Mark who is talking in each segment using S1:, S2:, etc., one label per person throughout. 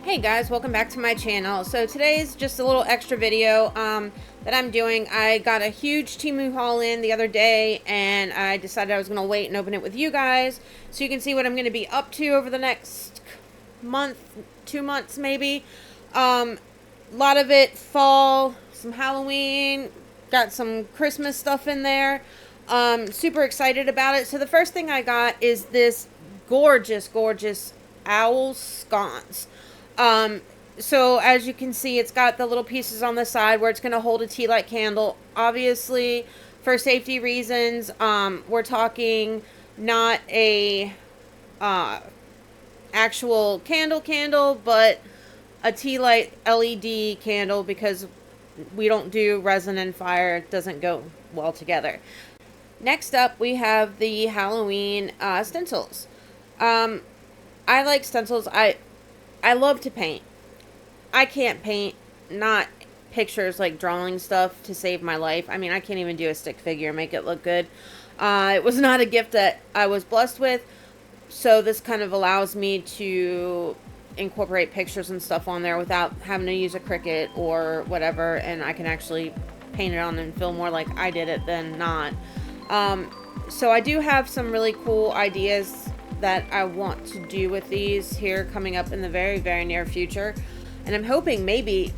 S1: Hey guys, welcome back to my channel. So today's just a little extra video that I'm doing. I got a huge Temu haul in the other day and I decided I was going to wait and open it with you guys so you can see what I'm going to be up to over the next month, 2 months maybe. A lot of it fall, some Halloween, got some Christmas stuff in there. Super excited about it. So the first thing I got is this gorgeous owl sconce. So as you can see, it's got the little pieces on the side where it's going to hold a tea light candle. Obviously, for safety reasons, we're talking not a actual candle, but a tea light LED candle, because we don't do resin and fire. It doesn't go well together. Next up, we have the Halloween stencils. I like stencils. I love to paint. I can't paint, not pictures, like drawing stuff to save my life. I mean, I can't even do a stick figure and make it look good. It was not a gift that I was blessed with, so this kind of allows me to incorporate pictures and stuff on there without having to use a Cricut or whatever, and I can actually paint it on and feel more like I did it than not. So I do have some really cool ideas that I want to do with these here coming up in the very near future, and I'm hoping maybe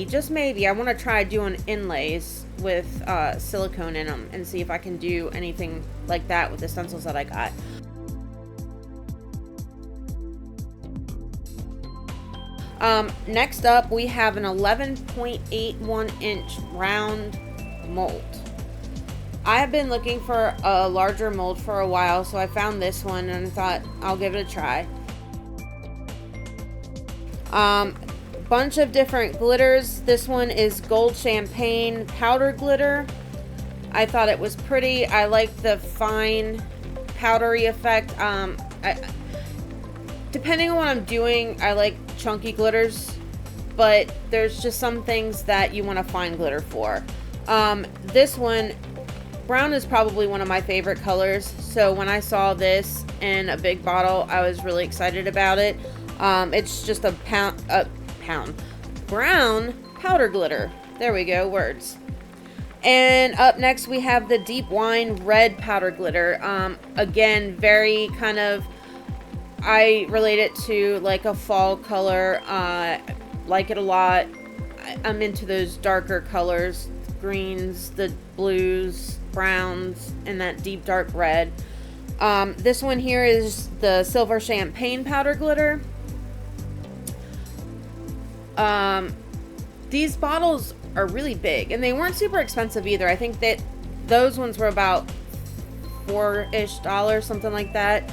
S1: just maybe I want to try doing inlays with silicone in them and see if I can do anything like that with the stencils that I got. Next up, we have an 11.81 inch round mold. I have been looking for a larger mold for a while, so I found this one and thought I'll give it a try. Bunch of different glitters. This one is gold champagne powder glitter. I thought it was pretty. I like the fine powdery effect. Depending on what I'm doing, I like chunky glitters, but there's just some things that you want to fine glitter for. This one, brown, is probably one of my favorite colors, so when I saw this in a big bottle, I was really excited about it. It's just a brown powder glitter. There we go, words. And up next we have the deep wine red powder glitter. Again, very kind of, I relate it to like a fall color. Like it a lot. I'm into those darker colors, greens, the blues, browns, and that deep dark red. This one here is the silver champagne powder glitter. These bottles are really big, and they weren't super expensive either. I think that those ones were about $4-ish, something like that.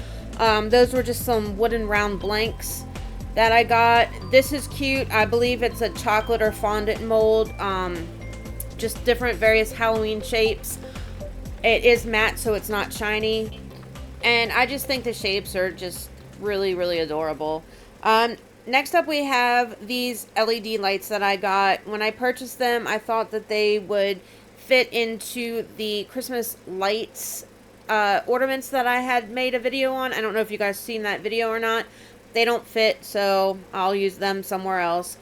S1: Those were just some wooden round blanks that I got. This is cute. I believe it's a chocolate or fondant mold. Just different various Halloween shapes. It is matte, so it's not shiny, and I just think the shapes are just really adorable. Next up, we have these LED lights that I got. When I purchased them, I thought that they would fit into the Christmas lights ornaments that I had made a video on. I don't know if you guys seen that video or not. They don't fit, so I'll use them somewhere else.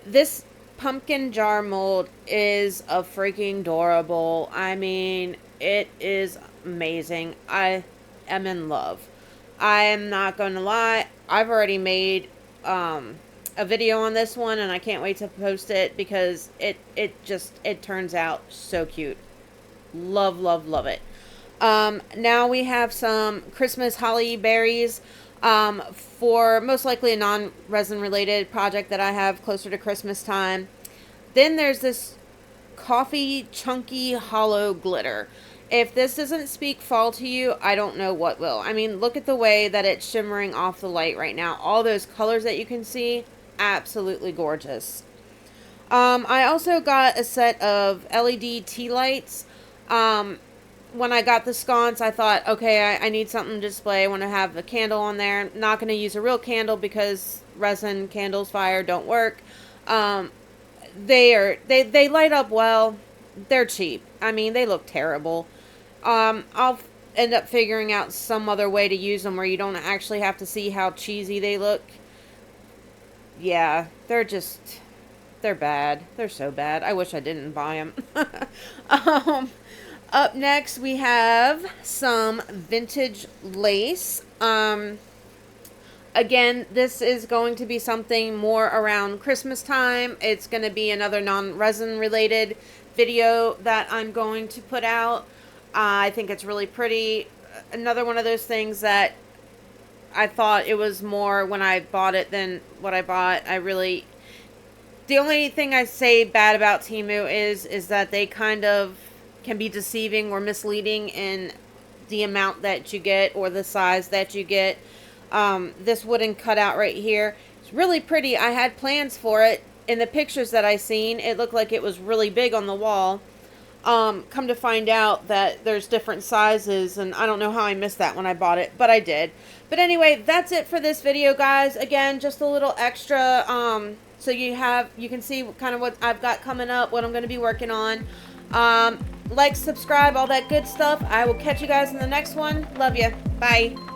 S1: This pumpkin jar mold is a freaking adorable. I mean, it is amazing. I am in love. I am not going to lie. I've already made a video on this one, and I can't wait to post it because it turns out so cute. Love it. Now we have some Christmas holly berries for most likely a non-resin related project that I have closer to Christmas time. Then there's this coffee chunky hollow glitter. If this doesn't speak fall to you, I don't know what will. I mean, look at the way that it's shimmering off the light right now. All those colors that you can see, absolutely gorgeous. I also got a set of LED tea lights. When I got the sconce, I thought, okay, I need something to display. I want to have a candle on there. Not going to use a real candle because resin candles, fire, don't work. They light up well. They're cheap. I mean, they look terrible. I'll end up figuring out some other way to use them where you don't actually have to see how cheesy they look yeah, they're bad. They're so bad. I wish I didn't buy them. um, Up next, we have some vintage lace. Again, this is going to be something more around Christmas time. It's going to be another non-resin related video that I'm going to put out. I think it's really pretty. Another one of those things that I thought it was more when I bought it than what I bought. The only thing I say bad about Temu is that they kind of can be deceiving or misleading in the amount that you get or the size that you get. This wooden cutout right here, it's really pretty. I had plans for it. In the pictures that I seen, it looked like it was really big on the wall. Come to find out that there's different sizes, and I don't know how I missed that when I bought it, but I did. But anyway, that's it for this video, guys. Again, just a little extra, so you can see kind of what I've got coming up, what I'm going to be working on. Like, subscribe, all that good stuff. I will catch you guys in the next one. Love you. Bye.